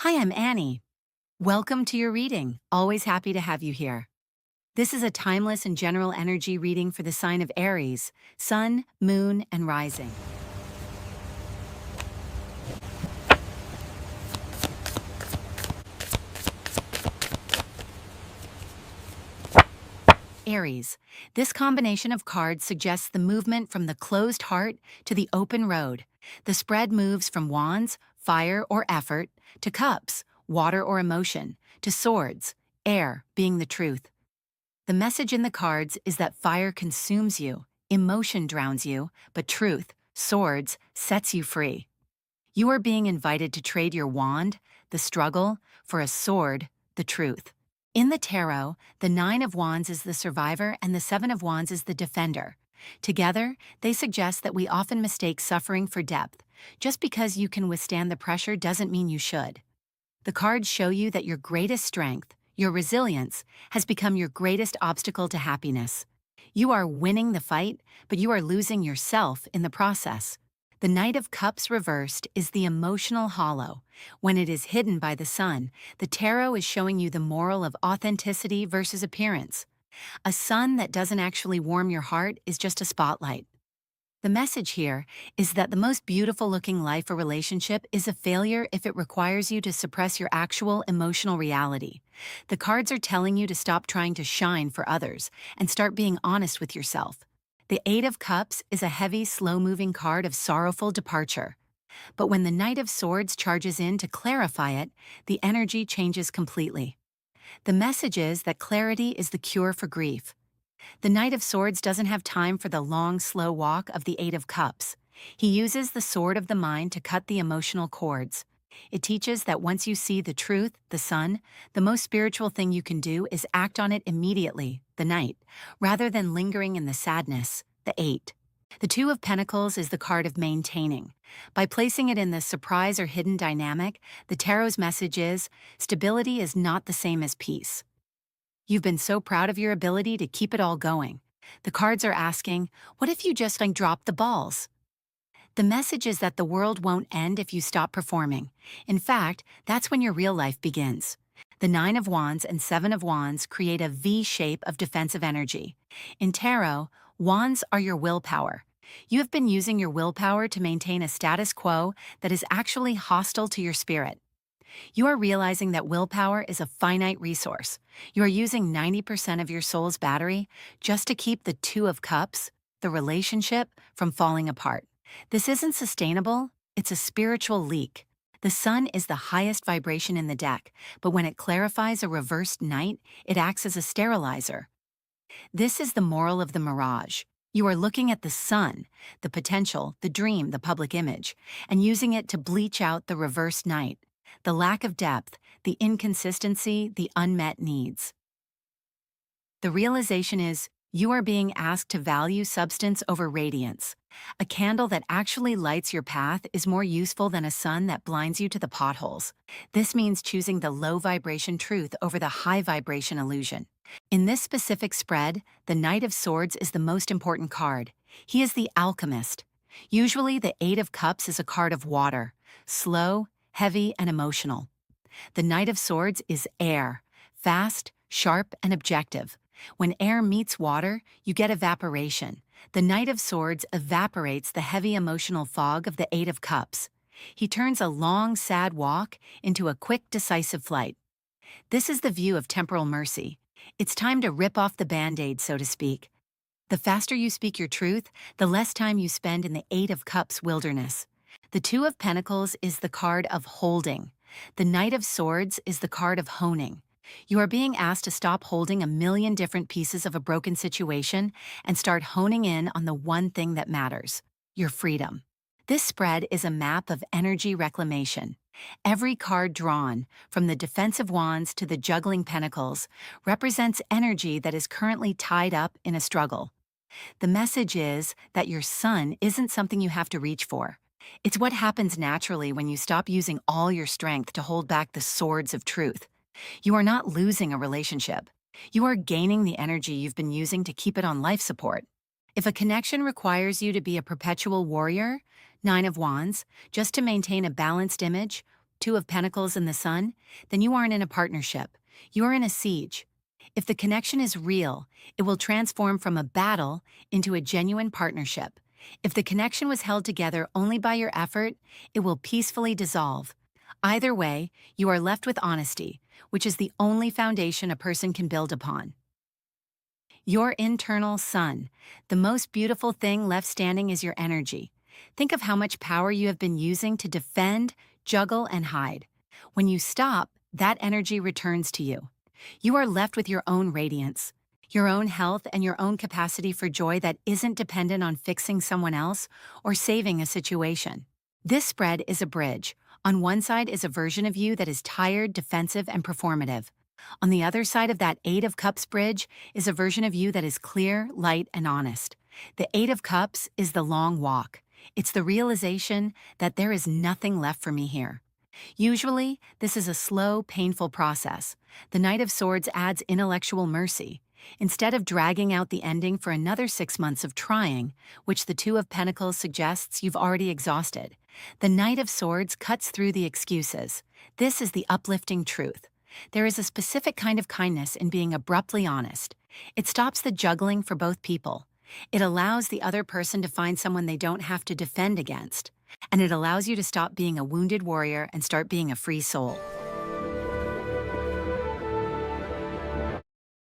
Hi, I'm Annie. Welcome to your reading. Always happy to have you here. This is a timeless and general energy reading for the sign of Aries, Sun, Moon, and Rising. Aries. This combination of cards suggests the movement from the closed heart to the open road. The spread moves from wands, fire or effort, to cups, water or emotion, to swords, air, being the truth. The message in the cards is that fire consumes you, emotion drowns you, but truth, swords, sets you free. You are being invited to trade your wand, the struggle, for a sword, the truth. In the tarot, the Nine of Wands is the survivor and the Seven of Wands is the defender. Together, they suggest that we often mistake suffering for depth. Just because you can withstand the pressure doesn't mean you should. The cards show you that your greatest strength, your resilience, has become your greatest obstacle to happiness. You are winning the fight, but you are losing yourself in the process. The Knight of Cups reversed is the emotional hollow. When it is hidden by the sun, the tarot is showing you the moral of authenticity versus appearance. A sun that doesn't actually warm your heart is just a spotlight. The message here is that the most beautiful looking life or relationship is a failure if it requires you to suppress your actual emotional reality. The cards are telling you to stop trying to shine for others and start being honest with yourself. The Eight of Cups is a heavy, slow-moving card of sorrowful departure. But when the Knight of Swords charges in to clarify it, the energy changes completely. The message is that clarity is the cure for grief. The Knight of Swords doesn't have time for the long, slow walk of the Eight of Cups. He uses the sword of the mind to cut the emotional cords. It teaches that once you see the truth, the sun, the most spiritual thing you can do is act on it immediately, the Knight, rather than lingering in the sadness, the Eight. The Two of Pentacles is the card of maintaining. By placing it in the surprise or hidden dynamic, the tarot's message is, stability is not the same as peace. You've been so proud of your ability to keep it all going. The cards are asking, what if you just drop the balls? The message is that the world won't end if you stop performing. In fact, that's when your real life begins. The Nine of Wands and Seven of Wands create a V shape of defensive energy. In tarot, wands are your willpower. You have been using your willpower to maintain a status quo that is actually hostile to your spirit. You are realizing that willpower is a finite resource. You are using 90% of your soul's battery just to keep the Two of Cups, the relationship, from falling apart. This isn't sustainable, it's a spiritual leak. The sun is the highest vibration in the deck, but when it clarifies a reversed knight, it acts as a sterilizer. This is the moral of the mirage. You are looking at the sun, the potential, the dream, the public image, and using it to bleach out the reversed knight. The lack of depth, the inconsistency, the unmet needs. The realization is, you are being asked to value substance over radiance. A candle that actually lights your path is more useful than a sun that blinds you to the potholes. This means choosing the low vibration truth over the high vibration illusion. In this specific spread, the Knight of Swords is the most important card. He is the alchemist. Usually, the Eight of Cups is a card of water, slow, heavy, and emotional. The Knight of Swords is air, fast, sharp, and objective. When air meets water, you get evaporation. The Knight of Swords evaporates the heavy emotional fog of the Eight of Cups. He turns a long, sad walk into a quick, decisive flight. This is the view of temporal mercy. It's time to rip off the Band-Aid, so to speak. The faster you speak your truth, the less time you spend in the Eight of Cups wilderness. The Two of Pentacles is the card of holding. The Knight of Swords is the card of honing. You are being asked to stop holding a million different pieces of a broken situation and start honing in on the one thing that matters, your freedom. This spread is a map of energy reclamation. Every card drawn, from the Defensive Wands to the Juggling Pentacles, represents energy that is currently tied up in a struggle. The message is that your sun isn't something you have to reach for. It's what happens naturally when you stop using all your strength to hold back the swords of truth. You are not losing a relationship. You are gaining the energy you've been using to keep it on life support. If a connection requires you to be a perpetual warrior, Nine of Wands, just to maintain a balanced image, Two of Pentacles and the Sun, then you aren't in a partnership. You are in a siege. If the connection is real, it will transform from a battle into a genuine partnership. If the connection was held together only by your effort, it will peacefully dissolve. Either way, you are left with honesty, which is the only foundation a person can build upon. Your internal sun. The most beautiful thing left standing is your energy. Think of how much power you have been using to defend, juggle, and hide. When you stop, that energy returns to you. You are left with your own radiance, your own health, and your own capacity for joy that isn't dependent on fixing someone else or saving a situation. This spread is a bridge. On one side is a version of you that is tired, defensive, and performative. On the other side of that Eight of Cups bridge is a version of you that is clear, light, and honest. The Eight of Cups is the long walk. It's the realization that there is nothing left for me here. Usually, this is a slow, painful process. The Knight of Swords adds intellectual mercy. Instead of dragging out the ending for another 6 months of trying, which the Two of Pentacles suggests you've already exhausted, the Knight of Swords cuts through the excuses. This is the uplifting truth. There is a specific kind of kindness in being abruptly honest. It stops the juggling for both people. It allows the other person to find someone they don't have to defend against. And it allows you to stop being a wounded warrior and start being a free soul.